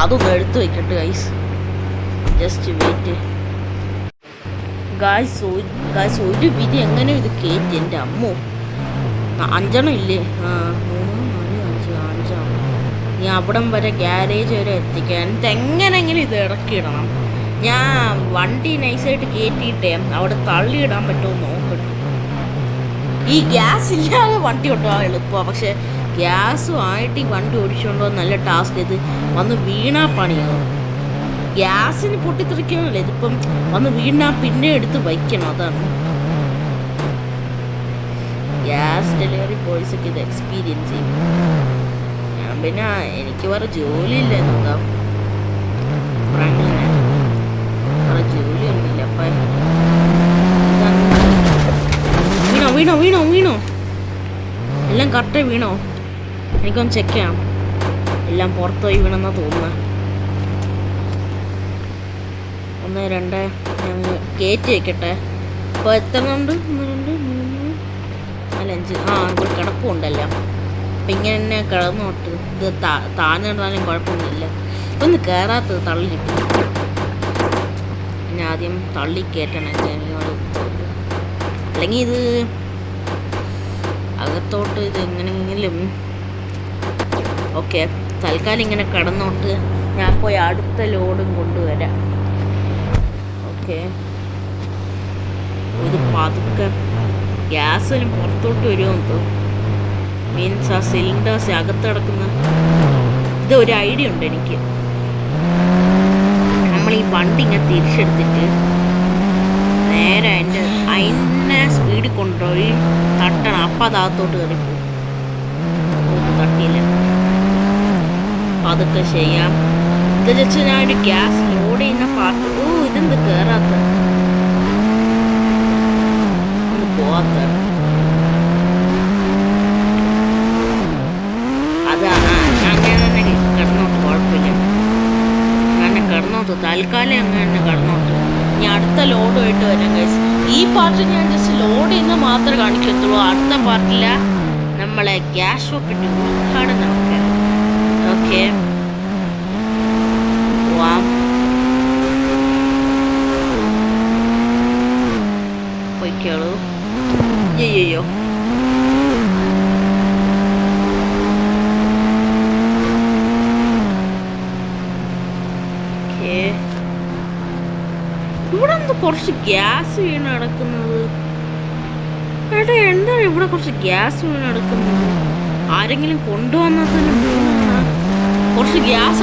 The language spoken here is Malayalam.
അതൊന്ന് എടുത്ത് വെക്കട്ടെ ഗൈസ്. Just wait guys. ഒരു വിധി എങ്ങനെ ഇത് കയറ്റി എൻ്റെ അമ്മോ. 5 ഇല്ലേ? 3, 4, 5 ഞാൻ അവിടം വരെ ഗ്യാരേജ് വരെ എത്തിക്കാൻ എങ്ങനെങ്കിലും ഇത് ഇറക്കിയിടണം. ഞാൻ വണ്ടി നൈസായിട്ട് കയറ്റിയിട്ടേ അവിടെ തള്ളിയിടാൻ പറ്റുമോ നോക്കട്ടെ. ഈ ഗ്യാസ് ഇല്ലാതെ വണ്ടി കൊണ്ടുപോകാൻ എളുപ്പമാണ്, പക്ഷെ ഗ്യാസുമായിട്ട് ഈ വണ്ടി ഓടിച്ചുകൊണ്ടോ നല്ല ടാസ്ക്. ഇത് വന്ന് വീണാ പണിയാവും. ഗ്യാസിന് പൊട്ടിത്തെറിക്കണമല്ലേ, ഇതിപ്പം വന്ന് വീണാ പിന്നെ എടുത്ത് വയ്ക്കണം. അതാണ് ഗ്യാസ് ഡെലിവറി ബോയ്സൊക്കെ ഇത് എക്സ്പീരിയൻസ് ചെയ്യും. ഞാൻ പിന്നെ എനിക്ക് വേറെ ജോലിയില്ല എന്നതാ, വേറെ ജോലിയൊന്നുമില്ല. അപ്പം വീണോ എല്ലാം കറക്റ്റായി വീണോ? എനിക്കൊന്ന് ചെക്ക് ചെയ്യാം. എല്ലാം പുറത്തുപോയി വീണെന്നാ തോന്നുന്നത്. 1, 2 ഞാൻ കയറ്റി വെക്കട്ടെ. അപ്പോൾ എത്ര ഉണ്ട്? 1, 2, 3, 4, 5 ഒരു കിടപ്പുണ്ടല്ലോ. അപ്പം ഇങ്ങനെ തന്നെ കിടന്നോട്ട്. ഇത് താഴ്ന്നിടാനും കുഴപ്പമൊന്നുമില്ല. ഒന്ന് കയറാത്തത് തള്ളിയിട്ട്. പിന്നെ ആദ്യം തള്ളി കയറ്റണം ജനങ്ങളോട്. അല്ലെങ്കിൽ ഇത് അകത്തോട്ട് ഇത് എങ്ങനെയെങ്കിലും. ഓക്കെ, തൽക്കാലം ഇങ്ങനെ കടന്നോട്ട്. ഞാൻ പോയി അടുത്ത ലോഡും കൊണ്ടുവരാം. ഓക്കെ, ഇത് പതുക്കെ ഗ്യാസിന് പുറത്തോട്ട് വരുമെന്ന് തോന്നുന്നു. മീൻസ് ആ സിലിണ്ടേഴ്സ് അകത്ത് കിടക്കുന്ന ഇത് ഒരു ഐഡിയ ഉണ്ട് എനിക്ക്. നമ്മൾ ഈ വണ്ടി ഇങ്ങനെ തിരിച്ചെടുത്തിട്ട് നേരെ അതിനെ സ്പീഡിൽ കൊണ്ടുപോയി തട്ടണം. അപ്പം അത് അകത്തോട്ട് കയറിപ്പോവും. തട്ടിയില്ല, അതൊക്കെ ചെയ്യാം. ഇത് വെച്ച് ഞാൻ ഒരു ഗ്യാസ് ലോഡ് ചെയ്യുന്ന പാർട്ട്. ഇതെന്ത് കയറാത്ത ഒന്ന് പോവാത്ത അതാണ്. അങ്ങനെ തന്നെ കിടന്നോട്ട്, കുഴപ്പമില്ല. അങ്ങനെ കിടന്നോട്ട്, തൽക്കാലം അങ്ങനെ കിടന്നോട്ട്. ഞാൻ അടുത്ത ലോഡുമായിട്ട് വരാം ഗൈസ്. ഈ പാർട്ട് ഞാൻ ജസ്റ്റ് ലോഡ് ചെയ്യുന്ന മാത്രമേ കാണിക്കത്തുള്ളൂ. അടുത്ത പാർട്ടില്ല നമ്മളെ ഗ്യാസ് ഷോപ്പിൻ്റെ ഉദ്ഘാടനം. ഓക്കെ പോവാം. പോയിക്കോളൂ. അയ്യോ ഇവിടെ എന്താ കുറച്ച് ഗ്യാസ് വീണ് നടക്കുന്നത്? ഏട്ടാ എന്താ ഇവിടെ കുറച്ച് ഗ്യാസ് വീണ് നടക്കുന്നത്? ആരെങ്കിലും കൊണ്ടുവന്നാൽ തന്നെ കുറച്ച് ഗ്യാസ്